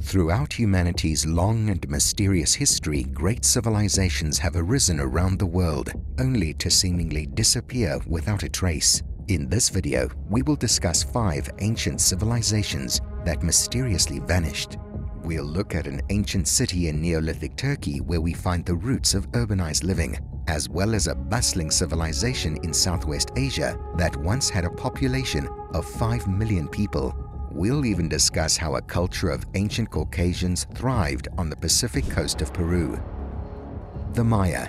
Throughout humanity's long and mysterious history, great civilizations have arisen around the world, only to seemingly disappear without a trace. In this video, we will discuss 5 ancient civilizations that mysteriously vanished. We'll look at an ancient city in Neolithic Turkey where we find the roots of urbanized living, as well as a bustling civilization in Southwest Asia that once had a population of 5 million people. We'll even discuss how a culture of ancient Caucasians thrived on the Pacific coast of Peru. The Maya.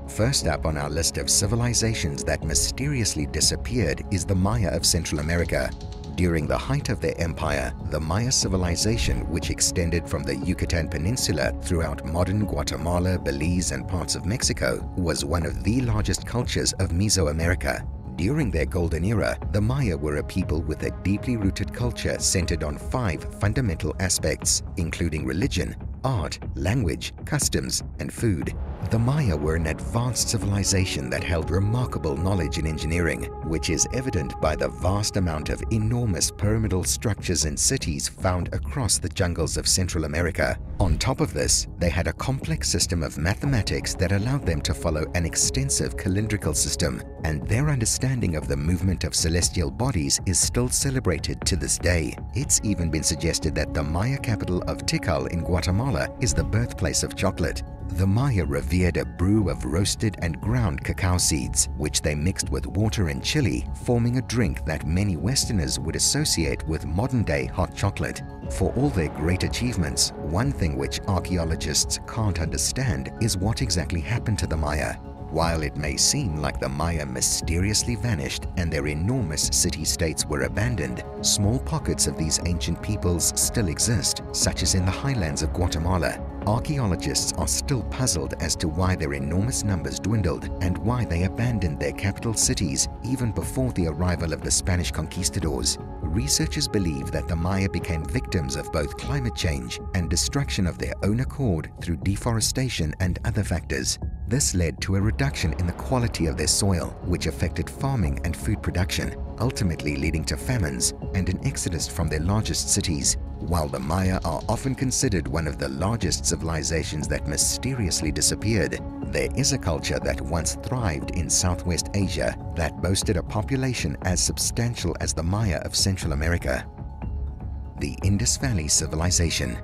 First up on our list of civilizations that mysteriously disappeared is the Maya of Central America. During the height of their empire, the Maya civilization, which extended from the Yucatan Peninsula throughout modern Guatemala, Belize, and parts of Mexico, was one of the largest cultures of Mesoamerica. During their golden era, the Maya were a people with a deeply rooted culture centered on 5 fundamental aspects, including religion, art, language, customs, and food. The Maya were an advanced civilization that held remarkable knowledge in engineering, which is evident by the vast amount of enormous pyramidal structures and cities found across the jungles of Central America. On top of this, they had a complex system of mathematics that allowed them to follow an extensive calendrical system, and their understanding of the movement of celestial bodies is still celebrated to this day. It's even been suggested that the Maya capital of Tikal in Guatemala is the birthplace of chocolate. The Maya revered a brew of roasted and ground cacao seeds, which they mixed with water and chili, forming a drink that many Westerners would associate with modern-day hot chocolate. For all their great achievements, one thing which archaeologists can't understand is what exactly happened to the Maya. While it may seem like the Maya mysteriously vanished and their enormous city-states were abandoned, small pockets of these ancient peoples still exist, such as in the highlands of Guatemala. Archaeologists are still puzzled as to why their enormous numbers dwindled and why they abandoned their capital cities even before the arrival of the Spanish conquistadors. Researchers believe that the Maya became victims of both climate change and destruction of their own accord through deforestation and other factors. This led to a reduction in the quality of their soil, which affected farming and food production, ultimately leading to famines and an exodus from their largest cities. While the Maya are often considered one of the largest civilizations that mysteriously disappeared, there is a culture that once thrived in Southwest Asia that boasted a population as substantial as the Maya of Central America. The Indus Valley Civilization.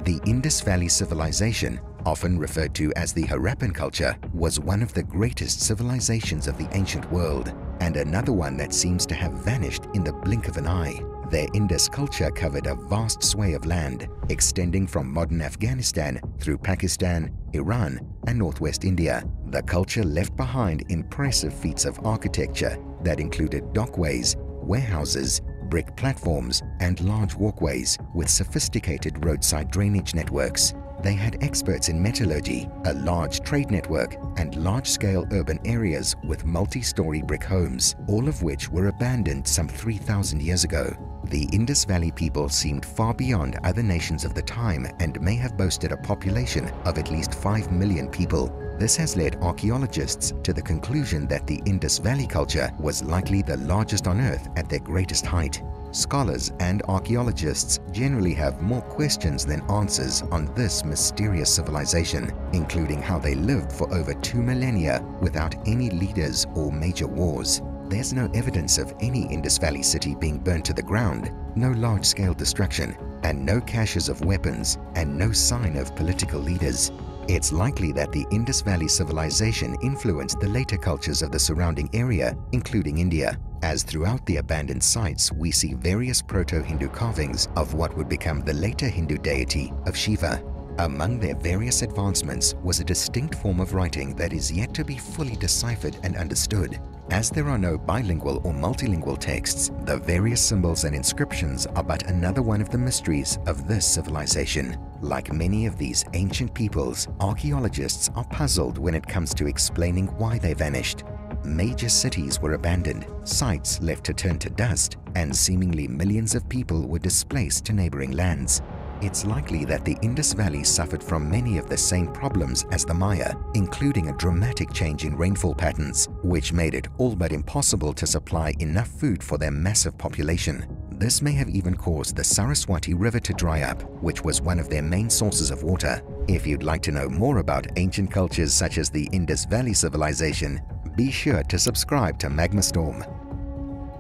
The Indus Valley Civilization, often referred to as the Harappan culture, was one of the greatest civilizations of the ancient world, and another one that seems to have vanished in the blink of an eye. Their Indus culture covered a vast sway of land, extending from modern Afghanistan through Pakistan, Iran, and northwest India. The culture left behind impressive feats of architecture that included dockways, warehouses, brick platforms, and large walkways with sophisticated roadside drainage networks. They had experts in metallurgy, a large trade network, and large-scale urban areas with multi-story brick homes, all of which were abandoned some 3,000 years ago. The Indus Valley people seemed far beyond other nations of the time and may have boasted a population of at least 5 million people. This has led archaeologists to the conclusion that the Indus Valley culture was likely the largest on Earth at their greatest height. Scholars and archaeologists generally have more questions than answers on this mysterious civilization, including how they lived for over 2 millennia without any leaders or major wars. There's no evidence of any Indus Valley city being burnt to the ground, no large-scale destruction, and no caches of weapons, and no sign of political leaders. It's likely that the Indus Valley civilization influenced the later cultures of the surrounding area, including India, as throughout the abandoned sites we see various proto-Hindu carvings of what would become the later Hindu deity of Shiva. Among their various advancements was a distinct form of writing that is yet to be fully deciphered and understood. As there are no bilingual or multilingual texts, the various symbols and inscriptions are but another one of the mysteries of this civilization. Like many of these ancient peoples, archaeologists are puzzled when it comes to explaining why they vanished. Major cities were abandoned, sites left to turn to dust, and seemingly millions of people were displaced to neighboring lands. It's likely that the Indus Valley suffered from many of the same problems as the Maya, including a dramatic change in rainfall patterns, which made it all but impossible to supply enough food for their massive population. This may have even caused the Saraswati River to dry up, which was one of their main sources of water. If you'd like to know more about ancient cultures such as the Indus Valley Civilization, be sure to subscribe to Magma Storm.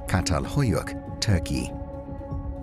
Katalhoyuk, Turkey.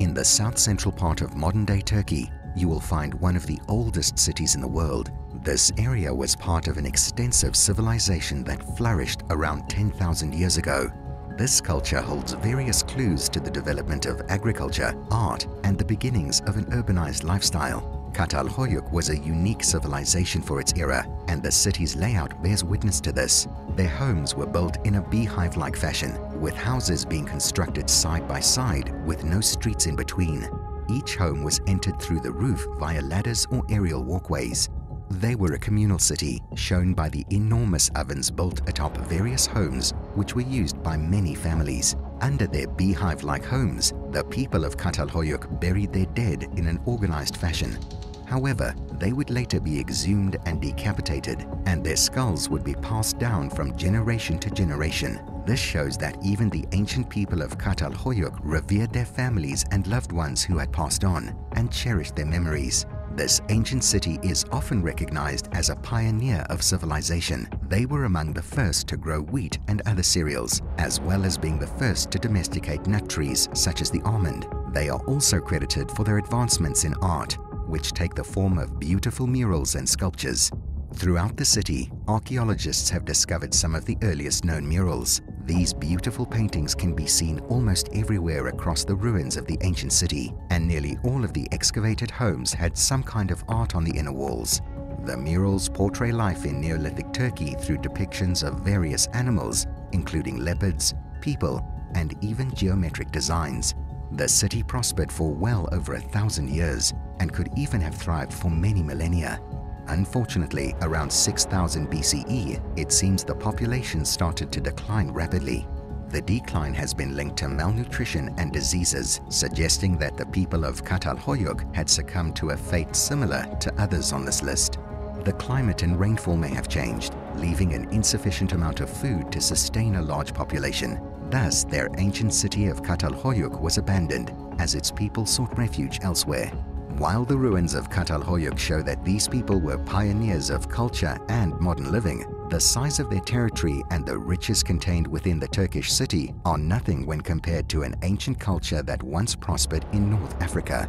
In the south-central part of modern-day Turkey, you will find one of the oldest cities in the world. This area was part of an extensive civilization that flourished around 10,000 years ago. This culture holds various clues to the development of agriculture, art, and the beginnings of an urbanized lifestyle. Katalhoyuk was a unique civilization for its era, and the city's layout bears witness to this. Their homes were built in a beehive-like fashion, with houses being constructed side by side with no streets in between. Each home was entered through the roof via ladders or aerial walkways. They were a communal city, shown by the enormous ovens built atop various homes, which were used by many families. Under their beehive-like homes, the people of Katalhoyuk buried their dead in an organized fashion. However, they would later be exhumed and decapitated, and their skulls would be passed down from generation to generation. This shows that even the ancient people of Katalhoyuk revered their families and loved ones who had passed on, and cherished their memories. This ancient city is often recognized as a pioneer of civilization. They were among the first to grow wheat and other cereals, as well as being the first to domesticate nut trees such as the almond. They are also credited for their advancements in art, which take the form of beautiful murals and sculptures. Throughout the city, archaeologists have discovered some of the earliest known murals. These beautiful paintings can be seen almost everywhere across the ruins of the ancient city, and nearly all of the excavated homes had some kind of art on the inner walls. The murals portray life in Neolithic Turkey through depictions of various animals, including leopards, people, and even geometric designs. The city prospered for well over 1,000 years and could even have thrived for many millennia. Unfortunately, around 6000 BCE, it seems the population started to decline rapidly. The decline has been linked to malnutrition and diseases, suggesting that the people of Katalhoyuk had succumbed to a fate similar to others on this list. The climate and rainfall may have changed, leaving an insufficient amount of food to sustain a large population. Thus, their ancient city of Katalhoyuk was abandoned, as its people sought refuge elsewhere. While the ruins of Katalhoyuk show that these people were pioneers of culture and modern living, the size of their territory and the riches contained within the Turkish city are nothing when compared to an ancient culture that once prospered in North Africa.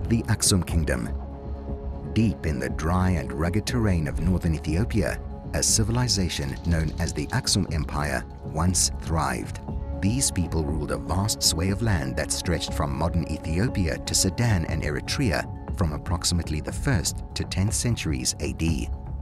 The Axum Kingdom. Deep in the dry and rugged terrain of northern Ethiopia, a civilization known as the Axum Empire once thrived. These people ruled a vast sway of land that stretched from modern Ethiopia to Sudan and Eritrea from approximately the 1st to 10th centuries AD.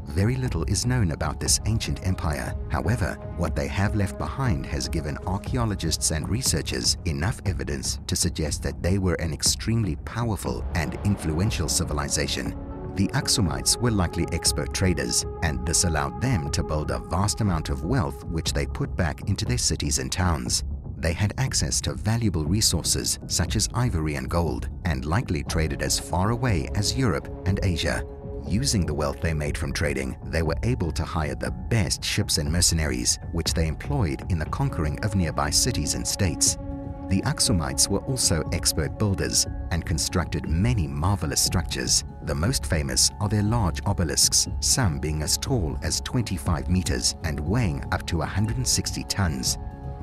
Very little is known about this ancient empire. However, what they have left behind has given archaeologists and researchers enough evidence to suggest that they were an extremely powerful and influential civilization. The Axumites were likely expert traders, and this allowed them to build a vast amount of wealth which they put back into their cities and towns. They had access to valuable resources such as ivory and gold, and likely traded as far away as Europe and Asia. Using the wealth they made from trading, they were able to hire the best ships and mercenaries, which they employed in the conquering of nearby cities and states. The Axumites were also expert builders and constructed many marvelous structures. The most famous are their large obelisks, some being as tall as 25 meters and weighing up to 160 tons.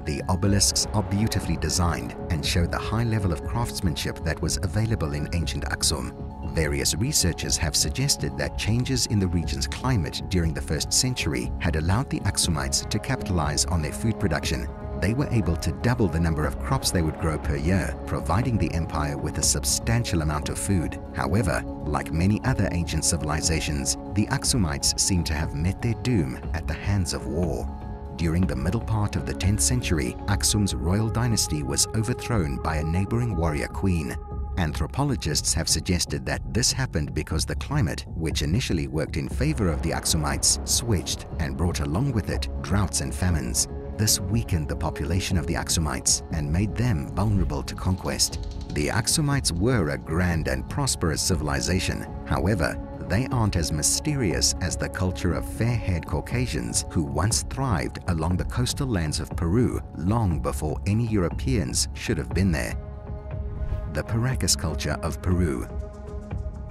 The obelisks are beautifully designed and show the high level of craftsmanship that was available in ancient Axum. Various researchers have suggested that changes in the region's climate during the 1st century had allowed the Axumites to capitalize on their food production. They were able to double the number of crops they would grow per year, providing the empire with a substantial amount of food. However, like many other ancient civilizations, the Axumites seem to have met their doom at the hands of war. During the middle part of the 10th century, Axum's royal dynasty was overthrown by a neighboring warrior queen. Anthropologists have suggested that this happened because the climate, which initially worked in favor of the Axumites, switched and brought along with it droughts and famines. This weakened the population of the Axumites and made them vulnerable to conquest. The Axumites were a grand and prosperous civilization. However, they aren't as mysterious as the culture of fair-haired Caucasians who once thrived along the coastal lands of Peru long before any Europeans should have been there. the Paracas culture of Peru.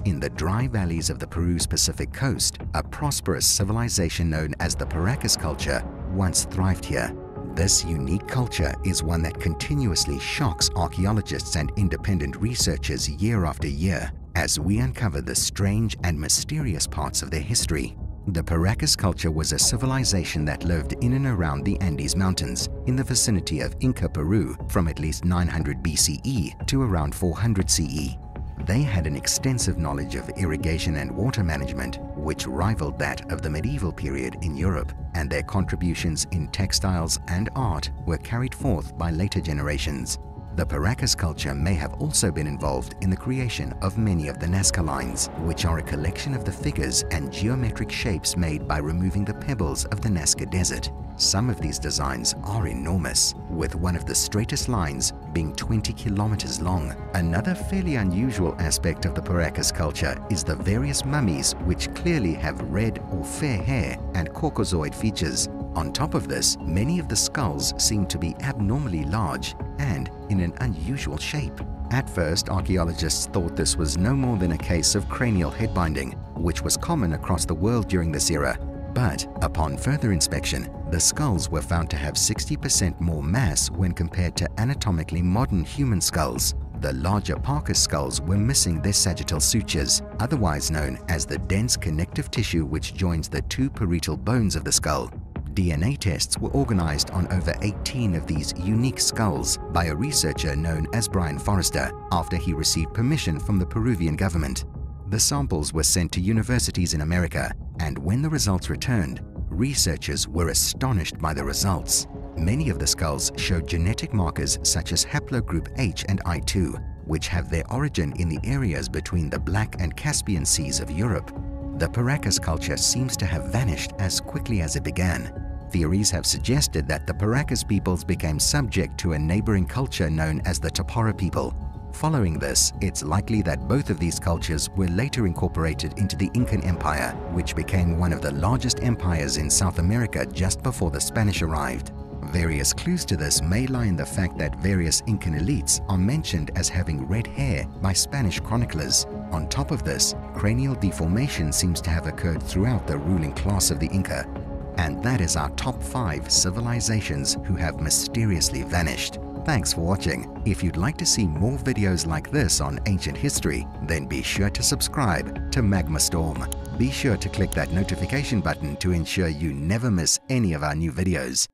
In the dry valleys of the Peru's Pacific coast, a prosperous civilization known as the Paracas culture once thrived here. This unique culture is one that continuously shocks archaeologists and independent researchers year after year as we uncover the strange and mysterious parts of their history. The Paracas culture was a civilization that lived in and around the Andes Mountains in the vicinity of Inca Peru from at least 900 BCE to around 400 CE. They had an extensive knowledge of irrigation and water management, which rivaled that of the medieval period in Europe, and their contributions in textiles and art were carried forth by later generations. The Paracas culture may have also been involved in the creation of many of the Nazca lines, which are a collection of the figures and geometric shapes made by removing the pebbles of the Nazca Desert. Some of these designs are enormous, with one of the straightest lines being 20 kilometers long. Another fairly unusual aspect of the Paracas culture is the various mummies which clearly have red or fair hair and Caucasoid features. On top of this, many of the skulls seem to be abnormally large and in an unusual shape. At first, archaeologists thought this was no more than a case of cranial head binding, which was common across the world during this era. But upon further inspection, the skulls were found to have 60% more mass when compared to anatomically modern human skulls. The larger Paracas skulls were missing their sagittal sutures, otherwise known as the dense connective tissue which joins the two parietal bones of the skull. DNA tests were organized on over 18 of these unique skulls by a researcher known as Brian Forrester after he received permission from the Peruvian government. The samples were sent to universities in America, and when the results returned, researchers were astonished by the results. Many of the skulls showed genetic markers such as haplogroup H and I2, which have their origin in the areas between the Black and Caspian Seas of Europe. The Paracas culture seems to have vanished as quickly as it began. Theories have suggested that the Paracas peoples became subject to a neighboring culture known as the Topora people. Following this, it's likely that both of these cultures were later incorporated into the Incan Empire, which became one of the largest empires in South America just before the Spanish arrived. Various clues to this may lie in the fact that various Incan elites are mentioned as having red hair by Spanish chroniclers. On top of this, cranial deformation seems to have occurred throughout the ruling class of the Inca. And that is our top 5 civilizations who have mysteriously vanished. Thanks for watching. If you'd like to see more videos like this on ancient history, then be sure to subscribe to Magma Storm. Be sure to click that notification button to ensure you never miss any of our new videos.